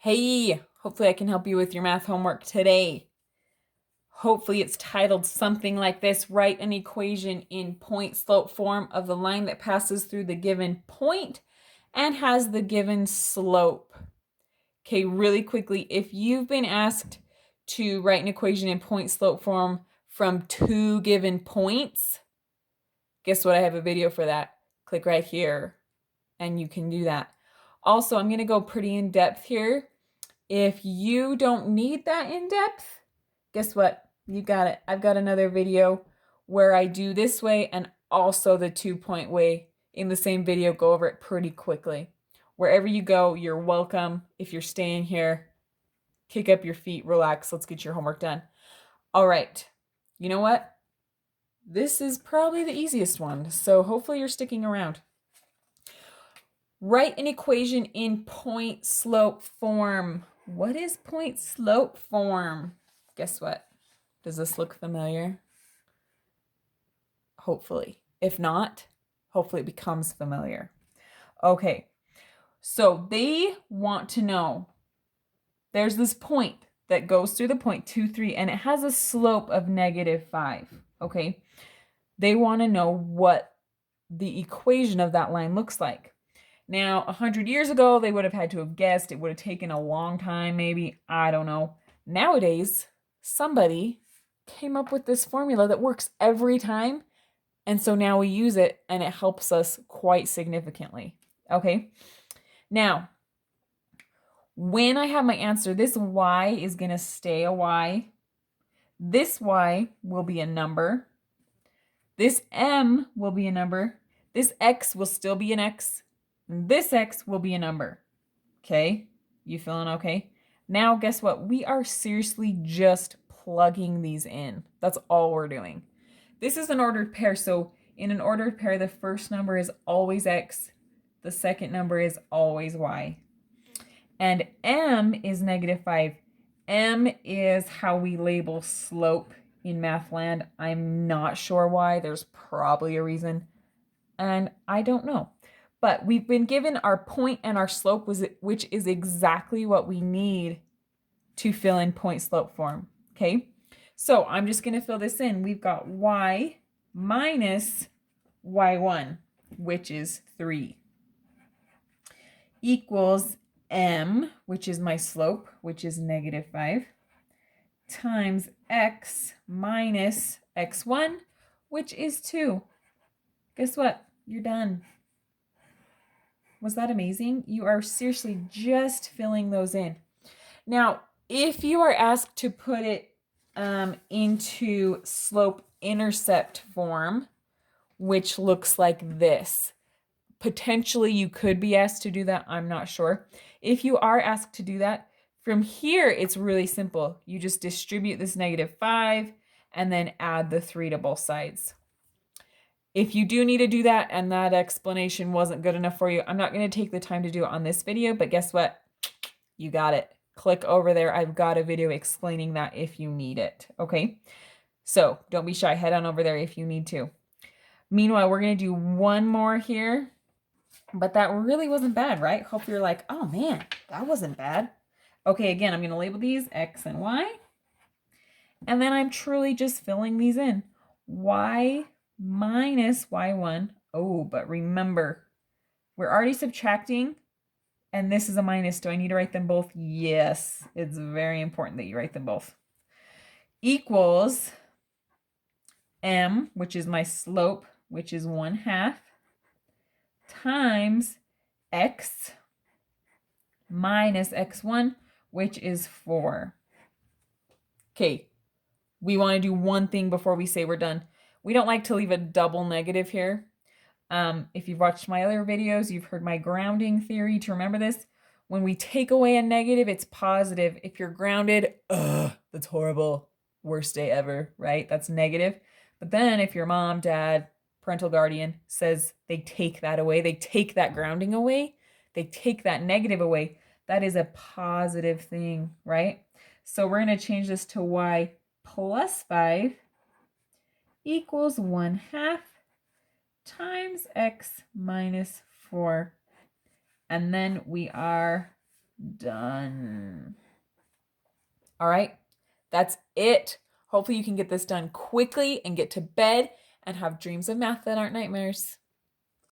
Hey, hopefully I can help you with your math homework today. Hopefully it's titled something like this. Write an equation in point-slope form of the line that passes through the given point and has the given slope. Okay, really quickly, if you've been asked to write an equation in point-slope form from two given points, guess what? I have a video for that. Click right here and you can do that. Also, I'm going to go pretty in depth here. If you don't need that in depth, guess what? You got it. I've got another video where I do this way and also the 2-point way in the same video. Go over it pretty quickly. Wherever you go, you're welcome. If you're staying here, kick up your feet, relax. Let's get your homework done. All right. You know what? This is probably the easiest one, so hopefully you're sticking around. Write an equation in point-slope form. What is point-slope form? Guess what? Does this look familiar? Hopefully. If not, hopefully it becomes familiar. Okay, so they want to know, there's this point that goes through the point 2, 3, and it has a slope of -5, okay? They want to know what the equation of that line looks like. Now, 100 years ago, they would have had to have guessed. It would have taken a long time, maybe. I don't know. Nowadays, somebody came up with this formula that works every time. And so now we use it and it helps us quite significantly. Okay. Now, when I have my answer, this y is going to stay a y. This y will be a number. This m will be a number. This x will still be an x. This x will be a number. Okay? You feeling okay? Now, guess what? We are seriously just plugging these in. That's all we're doing. This is an ordered pair, so in an ordered pair, the first number is always x. The second number is always y. And m is -5. M is how we label slope in math land. I'm not sure why. There's probably a reason. And I don't know. But we've been given our point and our slope, which is exactly what we need to fill in point-slope form, okay? So I'm just going to fill this in. We've got y minus y1, which is 3, equals m, which is my slope, which is -5, times x minus x1, which is 2. Guess what? You're done. Was that amazing? You are seriously just filling those in. Now, if you are asked to put it into slope-intercept form, which looks like this, potentially you could be asked to do that. I'm not sure. If you are asked to do that, from here, it's really simple. You just distribute this -5 and then add the 3 to both sides. If you do need to do that and that explanation wasn't good enough for you, I'm not going to take the time to do it on this video, but guess what? You got it. Click over there. I've got a video explaining that if you need it, okay? So don't be shy. Head on over there if you need to. Meanwhile, we're going to do one more here, but that really wasn't bad, right? Hope you're like, oh man, that wasn't bad. Okay, again, I'm going to label these X and Y, and then I'm truly just filling these in. Y minus y1. Oh, but remember, we're already subtracting, and this is a minus. Do I need to write them both? Yes, it's very important that you write them both. Equals m, which is my slope, which is 1/2, times x minus x1, which is 4. Okay, we want to do one thing before we say we're done. We don't like to leave a double negative here. If you've watched my other videos, you've heard my grounding theory. To remember this, when we take away a negative, it's positive. If you're grounded, that's horrible. Worst day ever, right? That's negative. But then if your mom, dad, parental guardian says they take that away, they take that grounding away, they take that negative away, that is a positive thing, right? So we're going to change this to y plus 5 equals 1/2 times x minus 4. And then we are Done. All right, that's it. Hopefully you can get this done quickly and get to bed and have dreams of math that aren't nightmares.